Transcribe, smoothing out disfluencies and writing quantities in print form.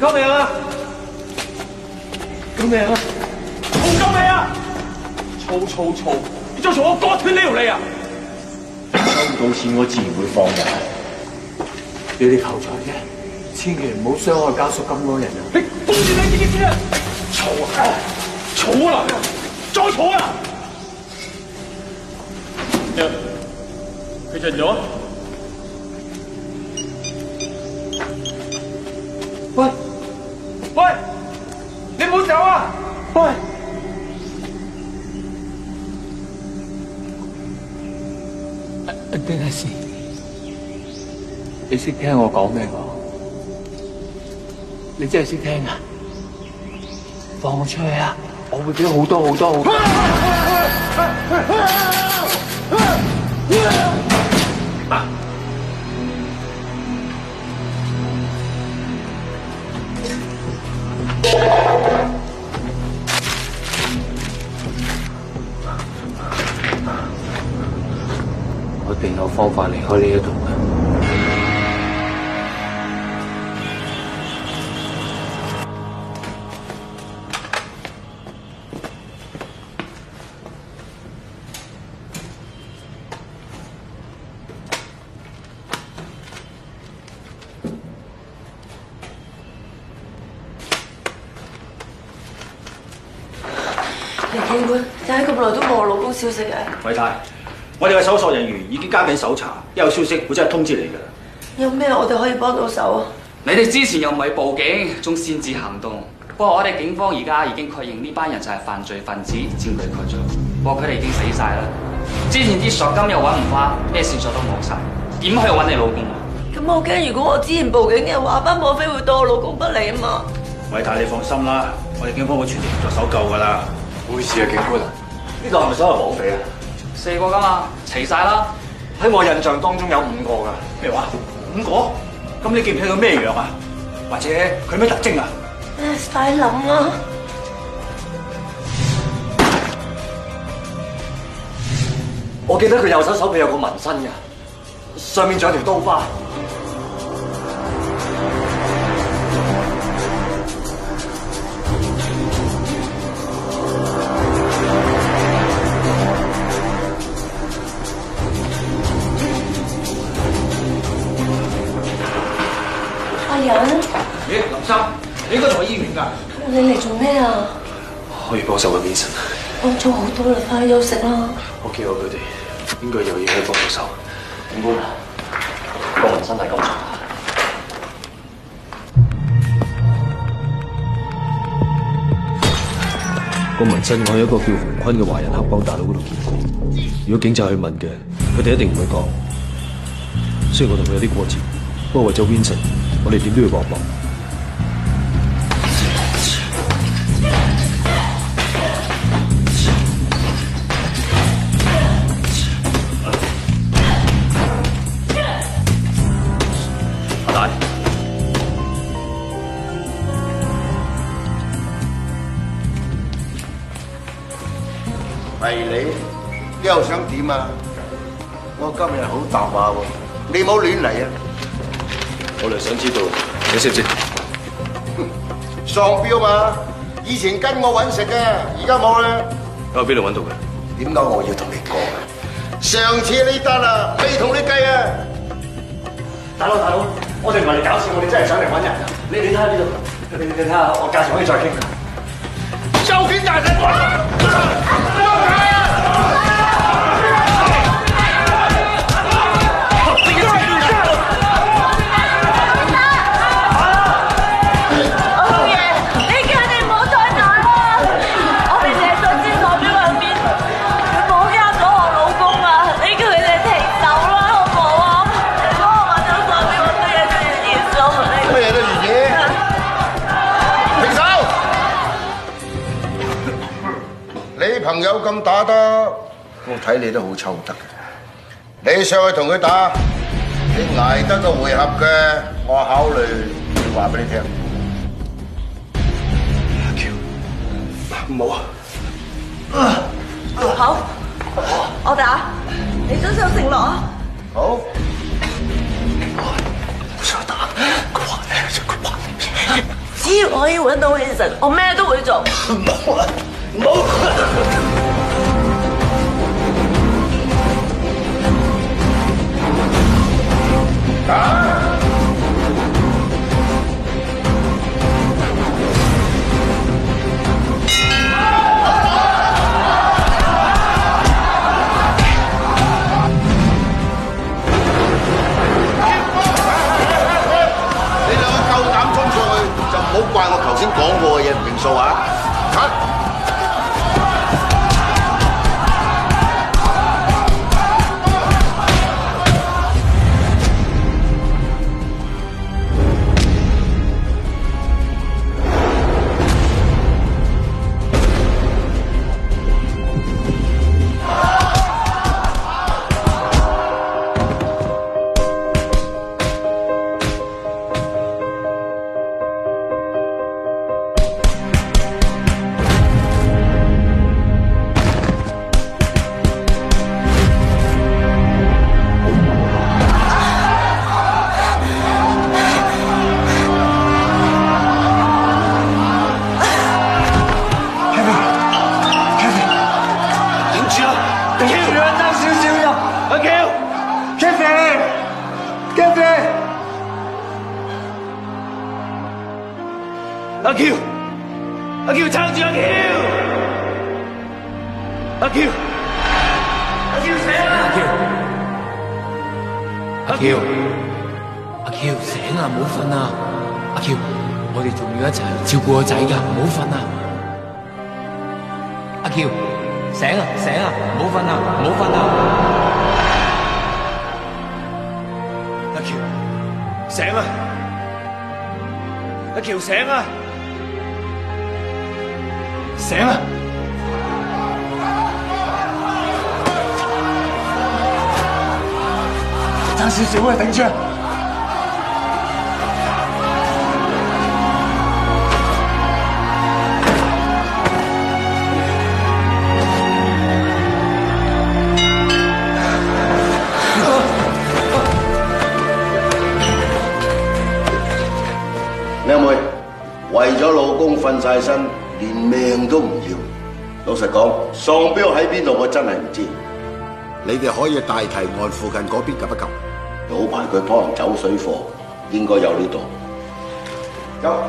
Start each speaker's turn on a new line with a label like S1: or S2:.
S1: 救命啊！救命啊！嘈救命啊！嘈！你再嘈我割斷呢條脷啊！
S2: 收到錢我自然會放人。你哋求財啫，千祈唔好傷害家屬咁多人啊！
S1: 你封住你自己先啊！嘈啊！再嘈啊！佢盡咗。喂，你唔好走啊！喂，
S2: 丁大師，你識聽我講咩講？你真係識聽啊！放我出去啊！我會俾好多。我一定有方法離開呢一度嘅。
S3: 警官，點解咁耐都冇我老公消息嘅？
S4: 偉太，我哋嘅搜索人員已經加緊搜查，一有消息會即刻通知你㗎啦。
S3: 有咩我哋可以幫到手啊？
S5: 你哋之前又唔係報警，仲擅自行動。不過我哋警方而家已經確認呢班人就係犯罪分子，證據確鑿。不過佢哋已經死晒啦。之前啲贖金又揾唔翻，咩線索都冇晒，點去揾你老公啊？
S3: 咁我驚，如果我之前報警嘅話，班綁匪會對我老公不利啊嘛。
S4: 偉太，你放心啦，我哋警方會全力協助搜救㗎啦。
S2: 冇事啊，警官啊！
S4: 呢度係咪所有綁匪啊
S5: 4個㗎嘛，齊晒啦。
S4: 喺我印象當中有5個㗎。咩話？5個？咁你記唔記得佢咩樣啊？或者佢咩特徵啊？
S3: 快諗啊！
S4: 我記得佢右手臂有個紋身㗎，上面仲有條刀疤。
S3: 阿仁，
S4: 咦，林生，你應該仲喺醫院㗎？
S3: 你嚟做咩啊？
S2: 可以幫手揾邊神？
S3: 幫咗好多啦，快去休息啦。
S2: 我見過佢哋，應該有嘢可以幫到手。
S4: 警官，個紋身係咁重。
S6: 個紋身我喺一個叫馮坤嘅華人黑幫大佬嗰度見過。如果警察去問嘅，佢哋一定唔會講。雖然我同佢有啲過節，不過為咗 Vincent，我哋點都要幫幫。
S4: 阿大，
S7: 係你又想點啊？我今日好搭話喎，你冇亂嚟啊！
S6: 我哋想知道你識唔識？
S7: 喪標嘛，以前跟我揾食嘅，而家冇啦。
S6: 喺邊度揾到佢？
S7: 點解我要同你講啊？上次呢單啊，未同你計啊！
S4: 大佬，我哋唔係嚟搞笑，我哋真係想嚟揾人啊！你睇下呢度，你睇下，我價錢可以再傾。
S7: 收錢大神！朋友咁打得，我睇你都好抽得嘅。你上去同佢打，你捱得個回合嘅，我考慮要話俾你聽。
S6: 阿喬，唔好啊！
S3: 好，我打，你遵守承諾啊！
S7: 好。
S6: 我想打，佢話
S3: 只要可以揾到 Vincent，我咩都會做。
S7: 唔好怪我頭先講過嘅嘢唔認數啊！
S1: 阿 Q， 阿 Q 撐住阿 Q， 阿 Q， 阿 Q 醒啊！阿 Q，
S2: 阿 Q 醒啊，唔好瞓啊！阿 Q， 我哋仲要一齊照顧個仔㗎，唔好瞓啊！阿 Q， 醒啊醒啊，唔好瞓啊唔好瞓啊！
S1: 阿 Q， 醒啊！阿 Q 醒啊！醒啊！爭少少啊，頂住啊！
S7: 靚妹，為咗老公瞓晒身，連命都唔要。老實講，喪標喺邊度，我真係唔知。你哋可以大堤岸附近嗰邊及一及，有排佢幫人走水貨，應該有呢度。走。